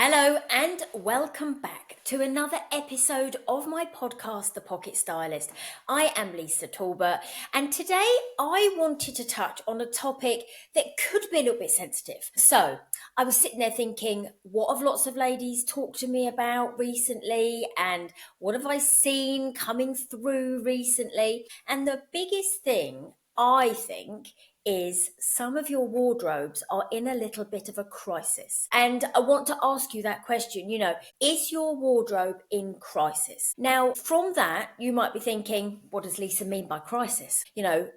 Hello and welcome back to another episode of my podcast, The Pocket Stylist. I am Lisa Talbot, and today I wanted to touch on a topic that could be a little bit sensitive. So I was sitting there thinking, what have lots of ladies talked to me about recently, and what have I seen coming through recently? And the biggest thing I think is some of your wardrobes are in a little bit of a crisis. And I want to ask you that question, is your wardrobe in crisis? Now, from that, you might be thinking, what does Lisa mean by crisis?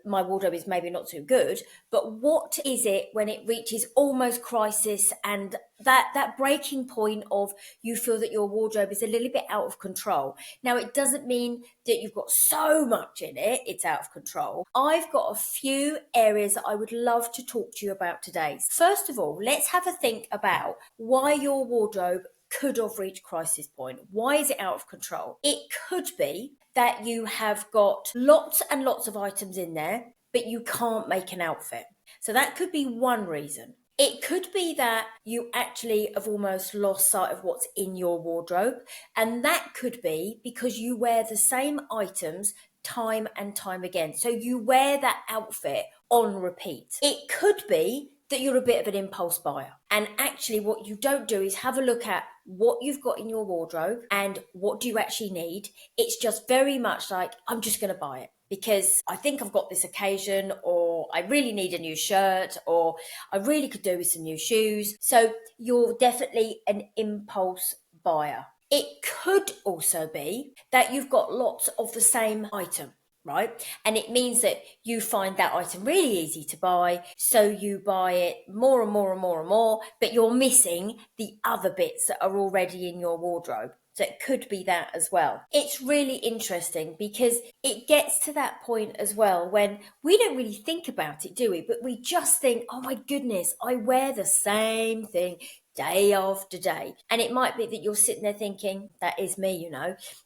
My wardrobe is maybe not too good, but what is it when it reaches almost crisis and that breaking point of you feel that your wardrobe is a little bit out of control? Now, it doesn't mean that you've got so much in it's out of control. I've got a few areas that I would love to talk to you about today. First of all, let's have a think about why your wardrobe could have reached crisis point. Why is it out of control? It could be that you have got lots and lots of items in there, but you can't make an outfit. So that could be one reason. It could be that you actually have almost lost sight of what's in your wardrobe, and that could be because you wear the same items time and time again. So you wear that outfit on repeat. It could be that you're a bit of an impulse buyer, and actually what you don't do is have a look at what you've got in your wardrobe and what do you actually need. It's just very much like, I'm just going to buy it because I think I've got this occasion, or I really need a new shirt, or I really could do with some new shoes. So you're definitely an impulse buyer. It could also be that you've got lots of the same item, right? And it means that you find that item really easy to buy, so you buy it more and more and more and more, but you're missing the other bits that are already in your wardrobe. So it could be that as well. It's really interesting because it gets to that point as well when we don't really think about it, do we? But we just think, oh my goodness, I wear the same thing day after day. And it might be that you're sitting there thinking, that is me,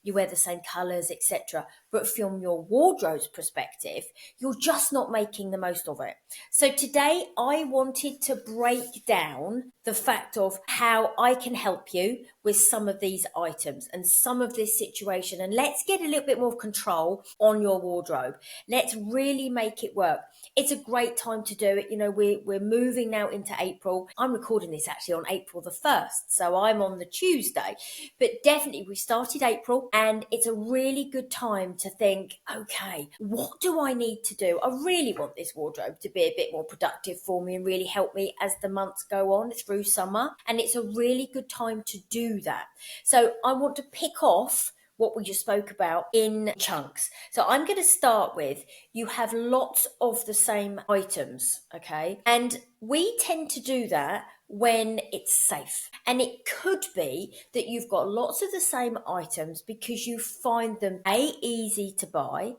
you wear the same colours, etc. But from your wardrobe's perspective, you're just not making the most of it. So today I wanted to break down the fact of how I can help you with some of these items and some of this situation. And let's get a little bit more control on your wardrobe. Let's really make it work. It's a great time to do it. We're moving now into April. I'm recording this actually on April the 1st, so I'm on the Tuesday. But definitely we started April, and it's a really good time to think, okay, what do I need to do? I really want this wardrobe to be a bit more productive for me and really help me as the months go on through summer. And it's a really good time to do that. So I want to pick off what we just spoke about in chunks. So I'm going to start with, you have lots of the same items, okay? And we tend to do that when it's safe. And it could be that you've got lots of the same items because you find them A, easy to buy,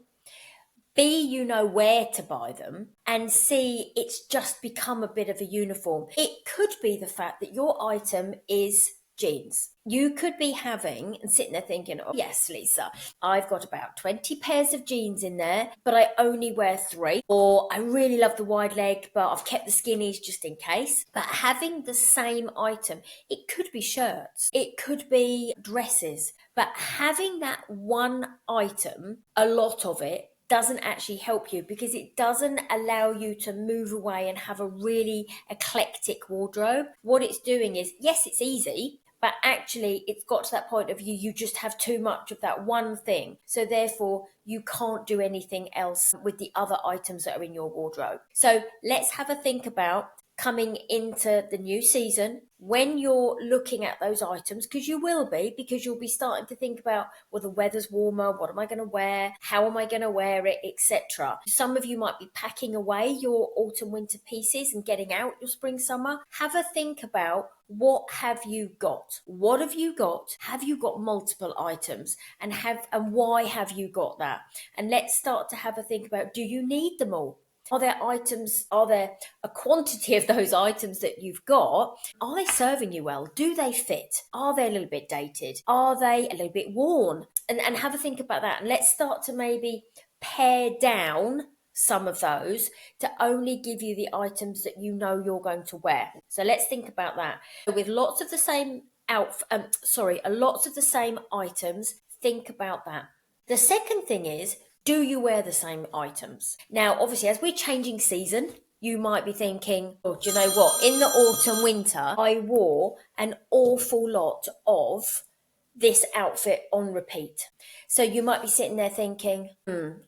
B, you know where to buy them, and C, it's just become a bit of a uniform. It could be the fact that your item is jeans. You could be having and sitting there thinking, oh yes, Lisa, I've got about 20 pairs of jeans in there, but I only wear 3. Or I really love the wide leg, but I've kept the skinnies just in case. But having the same item, it could be shirts, it could be dresses, but having that one item, a lot of it, doesn't actually help you because it doesn't allow you to move away and have a really eclectic wardrobe. What it's doing is, yes, it's easy, but actually it's got to that point of you just have too much of that one thing. So therefore you can't do anything else with the other items that are in your wardrobe. So let's have a think about coming into the new season, when you're looking at those items, because you'll be starting to think about, well, the weather's warmer, what am I going to wear, how am I going to wear it, etc. Some of you might be packing away your autumn winter pieces and getting out your spring summer. Have a think about, what have you got? What have you got? Have you got multiple items? And why have you got that? And let's start to have a think about, do you need them all? Are there a quantity of those items that you've got? Are they serving you well? Do they fit? Are they a little bit dated? Are they a little bit worn? And have a think about that. And let's start to maybe pare down some of those to only give you the items that you know you're going to wear. So let's think about that. With lots of the same lots of the same items. Think about that. The second thing is, do you wear the same items? Now, obviously, as we're changing season, you might be thinking, oh, do you know what? In the autumn, winter, I wore an awful lot of this outfit on repeat. So you might be sitting there thinking,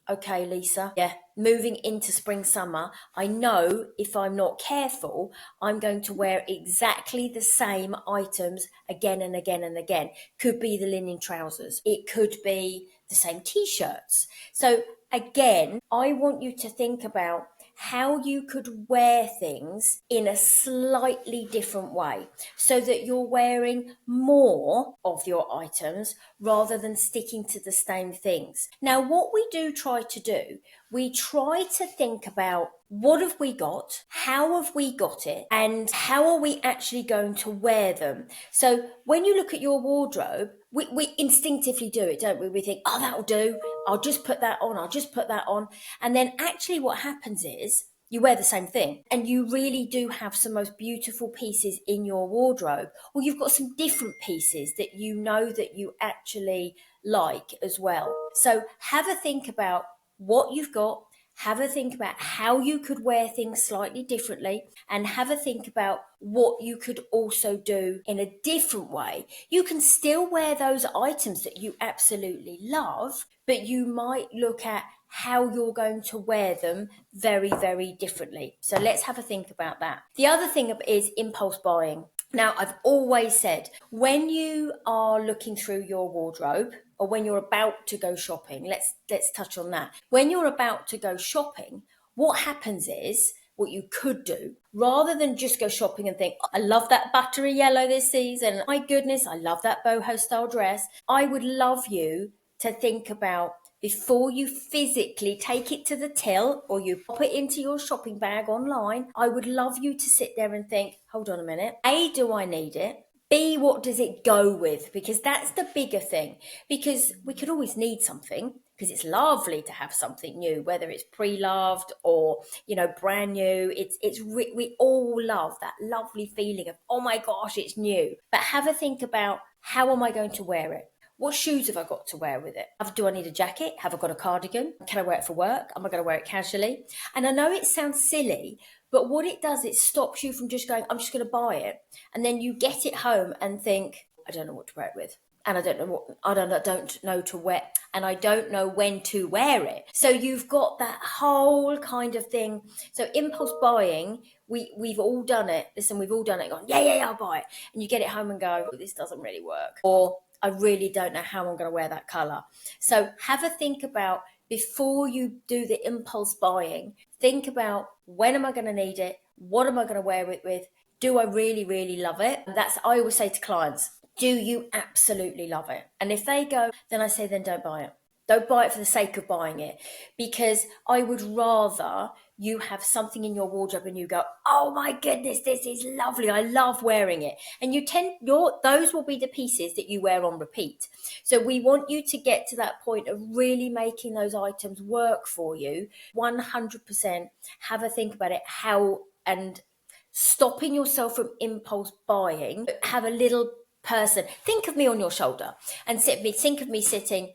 okay, Lisa, yeah, moving into spring, summer, I know if I'm not careful, I'm going to wear exactly the same items again and again and again. Could be the linen trousers. It could be the same t-shirts. So again, I want you to think about how you could wear things in a slightly different way so that you're wearing more of your items rather than sticking to the same things. Now, what we do try to do, we try to think about what have we got, how have we got it, and how are we actually going to wear them. So when you look at your wardrobe, we instinctively do it, don't we? We think, oh, that'll do. I'll just put that on. I'll just put that on. And then actually what happens is you wear the same thing and you really do have some most beautiful pieces in your wardrobe, or you've got some different pieces that you know that you actually like as well. So have a think about what you've got. Have a think about how you could wear things slightly differently, and have a think about what you could also do in a different way. You can still wear those items that you absolutely love, but you might look at how you're going to wear them very, very differently. So let's have a think about that. The other thing is impulse buying. Now, I've always said, when you are looking through your wardrobe, or when you're about to go shopping, let's touch on that. When you're about to go shopping, what happens is, what you could do, rather than just go shopping and think, oh, I love that buttery yellow this season, my goodness, I love that boho style dress, I would love you to think about, before you physically take it to the till or you pop it into your shopping bag online, I would love you to sit there and think, hold on a minute. A, do I need it? B, what does it go with? Because that's the bigger thing. Because we could always need something, because it's lovely to have something new, whether it's pre-loved or, brand new. We all love that lovely feeling of, oh my gosh, it's new. But have a think about, how am I going to wear it? What shoes have I got to wear with it? Do I need a jacket? Have I got a cardigan? Can I wear it for work? Am I going to wear it casually? And I know it sounds silly, but what it does, it stops you from just going, I'm just going to buy it. And then you get it home and think, I don't know what to wear it with. And I don't know to wear, and I don't know when to wear it. So you've got that whole kind of thing. So impulse buying, we've all done it. Listen, we've all done it. Gone, yeah, I'll buy it. And you get it home and go, oh, this doesn't really work. Or I really don't know how I'm going to wear that colour. So have a think about, before you do the impulse buying, think about, when am I going to need it? What am I going to wear it with? Do I really, really love it? And I always say to clients, do you absolutely love it? And if they go, then I say, then don't buy it. Don't buy it for the sake of buying it, because I would rather you have something in your wardrobe and you go, oh my goodness, this is lovely. I love wearing it. And those will be the pieces that you wear on repeat. So we want you to get to that point of really making those items work for you 100%. Have a think about it, and stopping yourself from impulse buying. Have a little person, think of me on your shoulder, and think of me sitting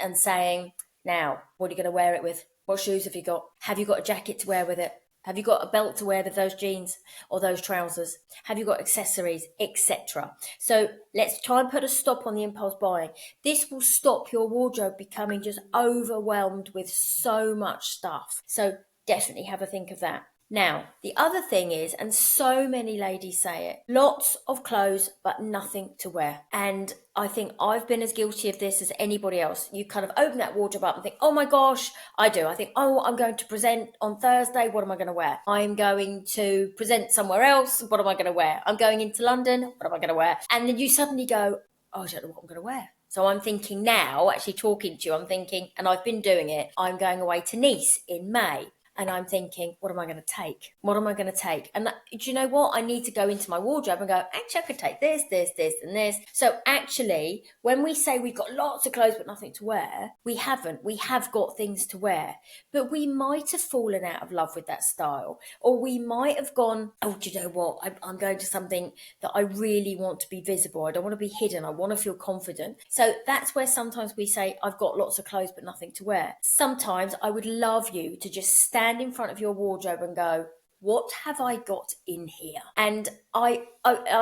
and saying, now, what are you going to wear it with? What shoes have you got? Have you got a jacket to wear with it? Have you got a belt to wear with those jeans or those trousers? Have you got accessories, etc.? So let's try and put a stop on the impulse buying. This will stop your wardrobe becoming just overwhelmed with so much stuff. So definitely have a think of that. Now, the other thing is, and so many ladies say it, lots of clothes, but nothing to wear. And I think I've been as guilty of this as anybody else. You kind of open that wardrobe up and think, oh my gosh, I do. I think, oh, I'm going to present on Thursday. What am I going to wear? I'm going to present somewhere else. What am I going to wear? I'm going into London. What am I going to wear? And then you suddenly go, oh, I don't know what I'm going to wear. So I'm thinking now, actually talking to you, I'm thinking, and I've been doing it, I'm going away to Nice in May. and I'm thinking, what am I going to take? What am I going to take? And do you know what? I need to go into my wardrobe and go, actually, I could take this, this, this, and this. So actually, when we say we've got lots of clothes but nothing to wear, we haven't. We have got things to wear, but we might have fallen out of love with that style, or we might have gone, oh, do you know what? I'm going to something that I really want to be visible. I don't want to be hidden. I want to feel confident. So that's where sometimes we say, I've got lots of clothes but nothing to wear. Sometimes I would love you to just stand in front of your wardrobe and go, what have I got in here? And I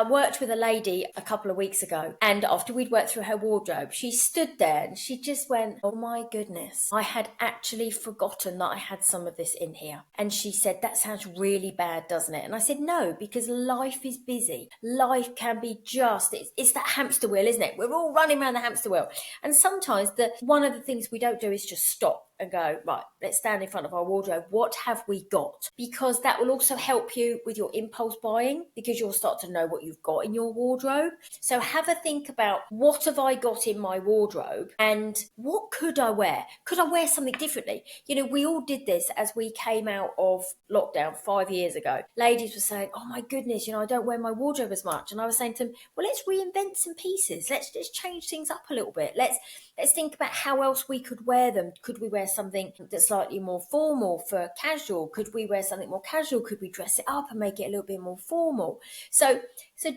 worked with a lady a couple of weeks ago, and after we'd worked through her wardrobe, she stood there and she just went, oh my goodness, I had actually forgotten that I had some of this in here. And she said, that sounds really bad, doesn't it? And I said, no, because life is busy. Life can be it's that hamster wheel, isn't it? We're all running around the hamster wheel. And sometimes one of the things we don't do is just stop and go, right, let's stand in front of our wardrobe. What have we got? Because that will also help you with your impulse buying, because you'll start to know what you've got in your wardrobe. So have a think about, what have I got in my wardrobe and what could I wear? Could I wear something differently? You know, we all did this as we came out of lockdown 5 years ago. Ladies were saying, oh my goodness, I don't wear my wardrobe as much. And I was saying to them, well, let's reinvent some pieces. Let's just change things up a little bit. Let's think about how else we could wear them. Could we wear something that's slightly more formal for casual? Could we wear something more casual? Could we dress it up and make it a little bit more formal? So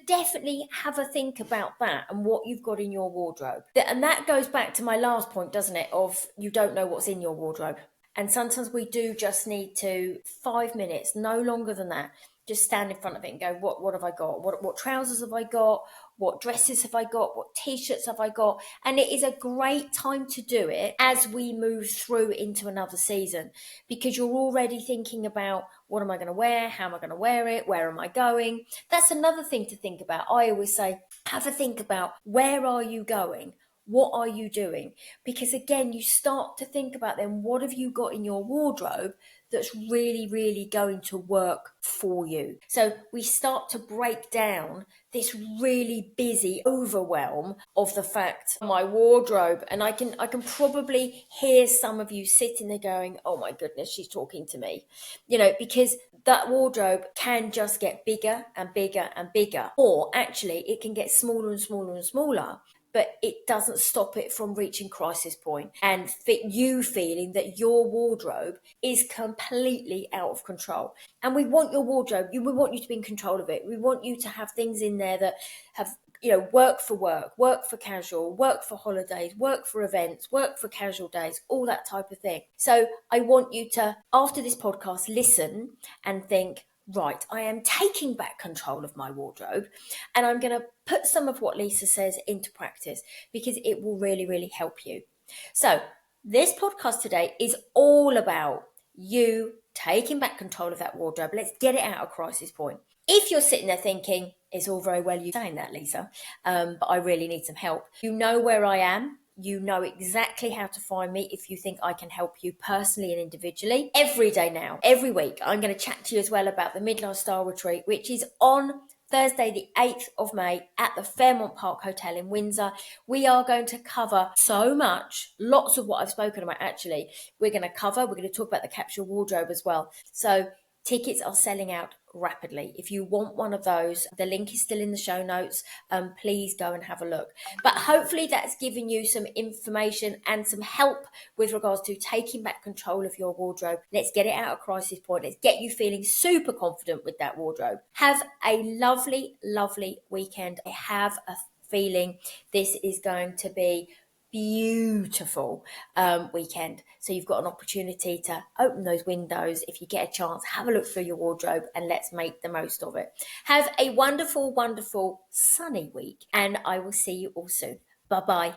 definitely have a think about that and what you've got in your wardrobe. And that goes back to my last point, doesn't it? Of you don't know what's in your wardrobe. And sometimes we do just need to 5 minutes, no longer than that, just stand in front of it and go, what have I got? What trousers have I got? What dresses have I got? What t-shirts have I got? And it is a great time to do it as we move through into another season, because you're already thinking about, what am I going to wear? How am I going to wear it? Where am I going? That's another thing to think about. I always say, have a think about, where are you going? What are you doing? Because again, you start to think about then, what have you got in your wardrobe that's really, really going to work for you? So we start to break down this really busy overwhelm of the fact, my wardrobe, and I can probably hear some of you sitting there going, oh my goodness, she's talking to me, because that wardrobe can just get bigger and bigger and bigger, or actually it can get smaller and smaller and smaller, but it doesn't stop it from reaching crisis point and you feeling that your wardrobe is completely out of control. And we want your wardrobe, we want you to be in control of it. We want you to have things in there that have, work for work, work for casual, work for holidays, work for events, work for casual days, all that type of thing. So I want you to, after this podcast, listen and think, right, I am taking back control of my wardrobe, and I'm going to put some of what Lisa says into practice, because it will really, really help you. So this podcast today is all about you taking back control of that wardrobe. Let's get it out of crisis point. If you're sitting there thinking, it's all very well you saying that, Lisa, but I really need some help. You know where I am. You know exactly how to find me if you think I can help you personally and individually. Every day now, every week, I'm going to chat to you as well about the Midlife Style Retreat, which is on Thursday, the 8th of May at the Fairmont Park Hotel in Windsor. We are going to cover so much, lots of what I've spoken about actually. We're going to talk about the capsule wardrobe as well. So tickets are selling out rapidly. If you want one of those, the link is still in the show notes. Please go and have a look. But hopefully that's given you some information and some help with regards to taking back control of your wardrobe. Let's get it out of crisis point. Let's get you feeling super confident with that wardrobe. Have a lovely, lovely weekend. I have a feeling this is going to be beautiful weekend. So you've got an opportunity to open those windows. If you get a chance, have a look through your wardrobe and let's make the most of it. Have a wonderful, wonderful sunny week, and I will see you all soon. Bye-bye.